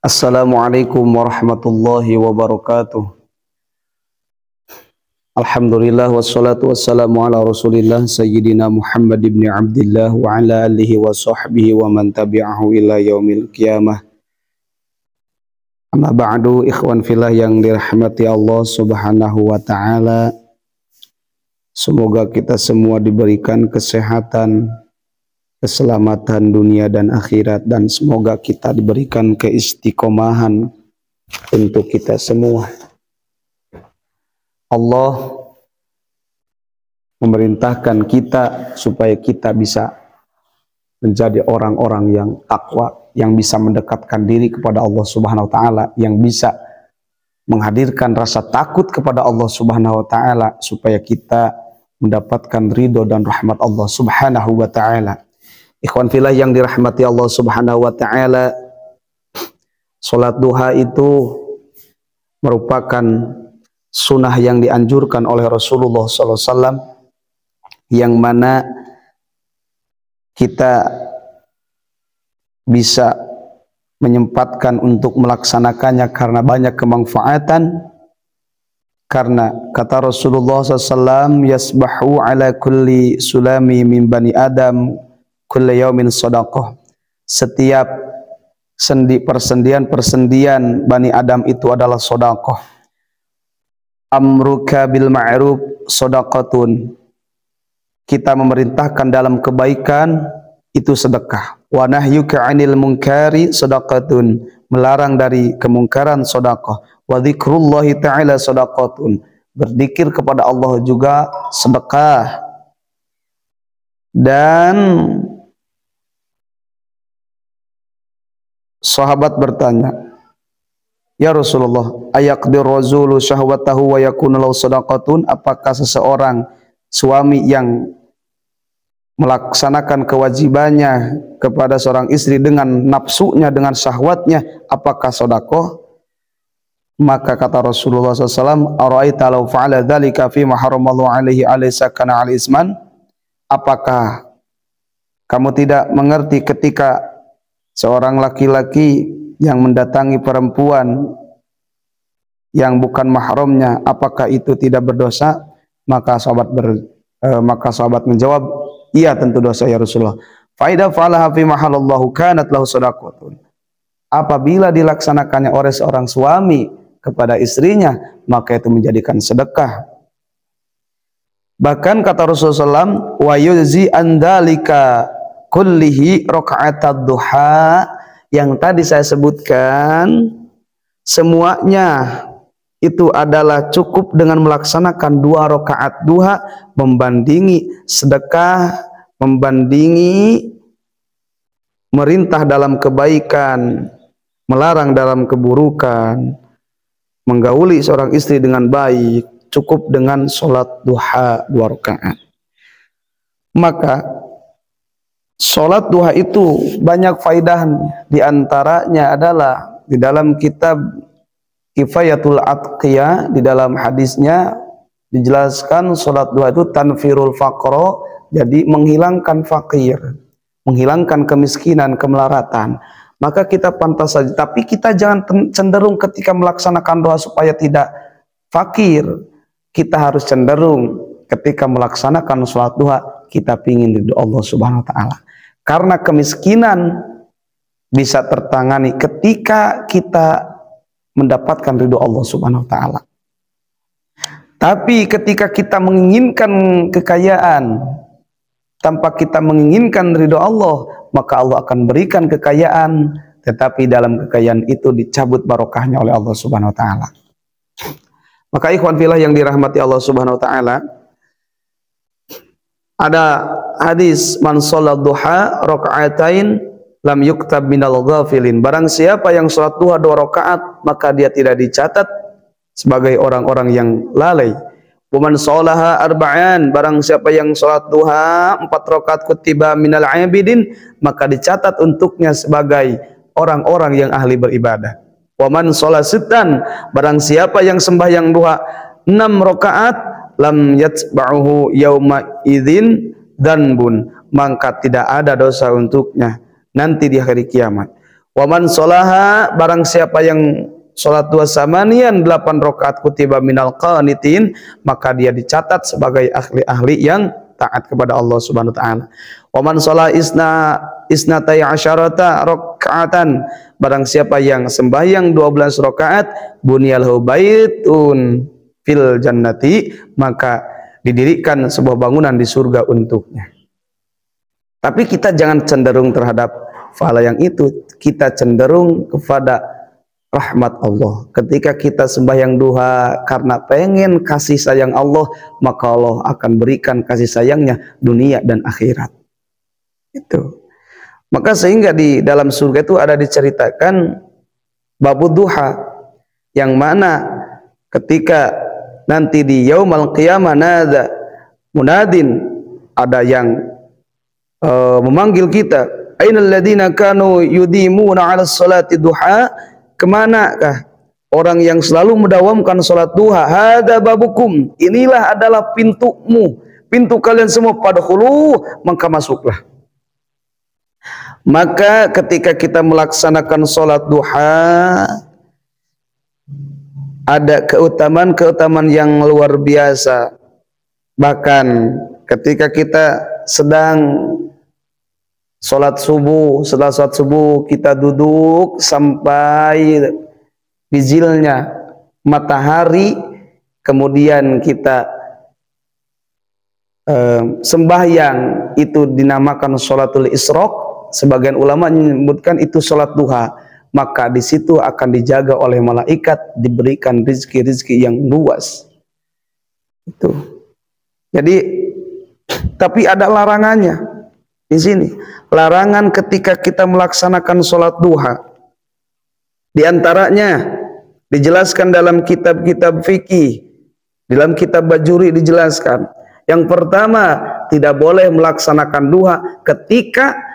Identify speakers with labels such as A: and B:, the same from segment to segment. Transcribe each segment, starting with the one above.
A: Assalamualaikum warahmatullahi wabarakatuh. Alhamdulillah wassalatu wassalamu ala Rasulillah Sayyidina Muhammad ibn Abdillah wa ala alihi wa sahbihi wa man tabi'ahu ila yaumil qiyamah. Amma ba'du, ikhwan fillah yang dirahmati Allah Subhanahu wa taala. Semoga kita semua diberikan kesehatan, keselamatan dunia dan akhirat, dan semoga kita diberikan keistiqomahan untuk kita semua. Allah memerintahkan kita supaya kita bisa menjadi orang-orang yang takwa, yang bisa mendekatkan diri kepada Allah Subhanahu wa taala, yang bisa menghadirkan rasa takut kepada Allah Subhanahu wa taala supaya kita mendapatkan ridho dan rahmat Allah Subhanahu wa taala. Ikhwan fillah yang dirahmati Allah Subhanahu wa taala, salat duha itu merupakan sunnah yang dianjurkan oleh Rasulullah SAW, yang mana kita bisa menyempatkan untuk melaksanakannya karena banyak kemanfaatan. Karena kata Rasulullah SAW, yasbahu ala kulli sulami min bani Adam kulli yaumin sadaqah. Setiap persendian Bani Adam itu adalah sedekah. Amruka bil ma'ruf sadaqatun. Kita memerintahkan dalam kebaikan itu sedekah. Wa nahyuka 'anil munkari sadaqatun. Melarang dari kemungkaran sedekah. Wa dzikrullahi ta'ala sadaqatun. Berzikir kepada Allah juga sedekah. Dan sahabat bertanya, ya Rasulullah, ayaqdir razulu syahwatahu wa yakunu lahu sadaqatun? Apakah seseorang suami yang melaksanakan kewajibannya kepada seorang istri dengan nafsunya, dengan syahwatnya, apakah sedekah? Maka kata Rasulullah SAW, ara'aita law fa'ala dzalika fi ma haramallahu alaihi alaysa kana al isman? Apakah kamu tidak mengerti ketika seorang laki-laki yang mendatangi perempuan yang bukan mahramnya, apakah itu tidak berdosa? Maka sahabat menjawab, iya tentu dosa ya Rasulullah. Faida fa'alaha fi mahallallahu kanat lahu sadaqatun. Apabila dilaksanakannya oleh seorang suami kepada istrinya, maka itu menjadikan sedekah. Bahkan kata Rasulullah SAW, wa yujzi andalika kullihi raka'atad duha. Yang tadi saya sebutkan, semuanya itu adalah cukup dengan melaksanakan 2 rakaat duha, membandingi sedekah, membandingi merintah dalam kebaikan, melarang dalam keburukan, menggauli seorang istri dengan baik, cukup dengan sholat duha 2 rakaat. Maka sholat duha itu banyak faedahnya. Di antaranya adalah di dalam kitab Kifayatul Atqiyah, di dalam hadisnya dijelaskan sholat duha itu tanfirul faqro, jadi menghilangkan fakir, menghilangkan kemiskinan, kemelaratan. Maka kita pantas saja, tapi kita jangan cenderung ketika melaksanakan doa supaya tidak fakir. Kita harus cenderung ketika melaksanakan sholat duha, kita pingin ridho Allah Subhanahu wa taala. Karena kemiskinan bisa tertangani ketika kita mendapatkan ridho Allah Subhanahu wa taala. Tapi ketika kita menginginkan kekayaan tanpa kita menginginkan ridho Allah, maka Allah akan berikan kekayaan, tetapi dalam kekayaan itu dicabut barokahnya oleh Allah Subhanahu wa taala. Maka ikhwan fillah yang dirahmati Allah Subhanahu wa taala, ada hadis, man sholat duha raka'atain lam yuktab minal ghafilin. Barang siapa yang sholat duha 2 rakaat, maka dia tidak dicatat sebagai orang-orang yang lalai. Wa man sholaha arba'an, barang siapa yang sholat duha 4 rakaat kutiba minal abidin, maka dicatat untuknya sebagai orang-orang yang ahli beribadah. Wa man sholat sittan, barang siapa yang sembahyang duha 6 rakaat, lam yatba'uhu yauma idzin dzanbun, maka tidak ada dosa untuknya nanti di hari kiamat. Wa man sholaha, barang siapa yang salat duha samanian 8 rakaat kutiba minal qanitin, maka dia dicatat sebagai ahli-ahli yang taat kepada Allah Subhanahu wa taala. Wa man sholah isnatai asyarata rakaatan, barang siapa yang sembahyang 12 rakaat, bunyalhu baitun fil jannati, maka didirikan sebuah bangunan di surga untuknya. Tapi kita jangan cenderung terhadap pahala yang itu, kita cenderung kepada rahmat Allah. Ketika kita sembahyang duha karena pengen kasih sayang Allah, maka Allah akan berikan kasih sayangnya dunia dan akhirat. Itu. Maka sehingga di dalam surga itu ada diceritakan babu duha, yang mana ketika nanti di yaumal qiyamah nada munadin, ada yang memanggil kita, ainal ladina kanu yudimuna 'ala sholati duha, kemanakah orang yang selalu mendawamkan salat duha? Hada babukum, inilah adalah pintumu, pintu kalian semua, padkhulu, maka masuklah. Maka ketika kita melaksanakan salat duha, ada keutamaan-keutamaan yang luar biasa. Bahkan ketika kita sedang salat subuh, setelah salat subuh kita duduk sampai bizilnya matahari, kemudian kita sembahyang, itu dinamakan sholatul isyraq. Sebagian ulama menyebutkan itu salat duha. Maka di situ akan dijaga oleh malaikat, diberikan rizki-rizki yang luas. Itu. Jadi, tapi ada larangannya di sini. Larangan ketika kita melaksanakan sholat duha. Di antaranya dijelaskan dalam kitab-kitab fikih, dalam kitab Bajuri dijelaskan. Yang pertama, tidak boleh melaksanakan duha ketika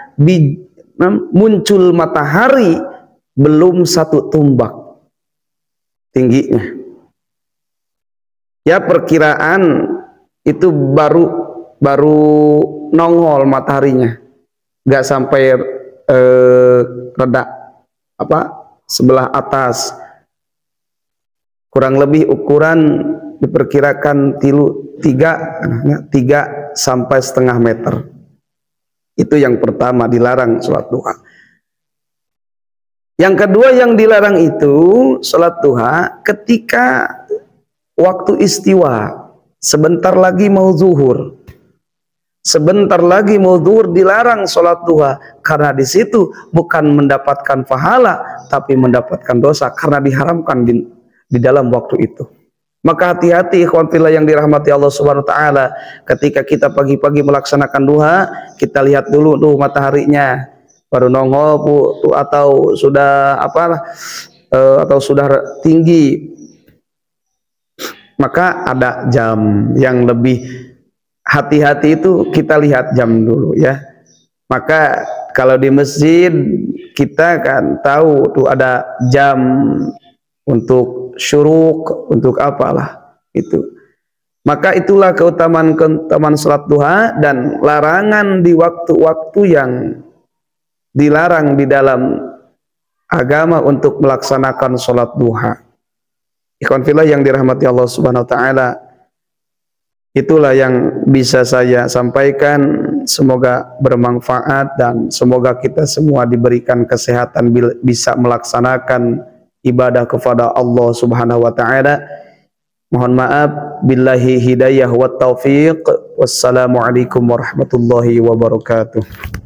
A: muncul matahari belum 1 tumbak tingginya. Ya, perkiraan itu baru nongol mataharinya, nggak sampai reda sebelah atas. Kurang lebih ukuran diperkirakan 3 sampai setengah meter. Itu yang pertama, dilarang sholat duha. Yang kedua yang dilarang itu sholat duha ketika waktu istiwa, sebentar lagi mau zuhur. Sebentar lagi mau zuhur dilarang sholat duha, karena di situ bukan mendapatkan pahala tapi mendapatkan dosa, karena diharamkan di dalam waktu itu. Maka hati-hati ikhwan fillah yang dirahmati Allah Subhanahu wa taala, ketika kita pagi-pagi melaksanakan duha, kita lihat dulu tuh mataharinya baru nongol atau sudah atau sudah tinggi. Maka ada jam yang lebih hati-hati, itu kita lihat jam dulu ya. Maka kalau di masjid kita kan tahu tuh ada jam untuk syuruk, untuk apalah itu. Maka itulah keutamaan salat duha dan larangan di waktu-waktu yang dilarang di dalam agama untuk melaksanakan salat duha. Ikhwan fillah yang dirahmati Allah Subhanahu wa taala, itulah yang bisa saya sampaikan. Semoga bermanfaat dan semoga kita semua diberikan kesehatan bisa melaksanakan ibadah kepada Allah Subhanahu wa taala. Mohon maaf, billahi hidayah wa taufiq. Wassalamualaikum warahmatullahi wabarakatuh.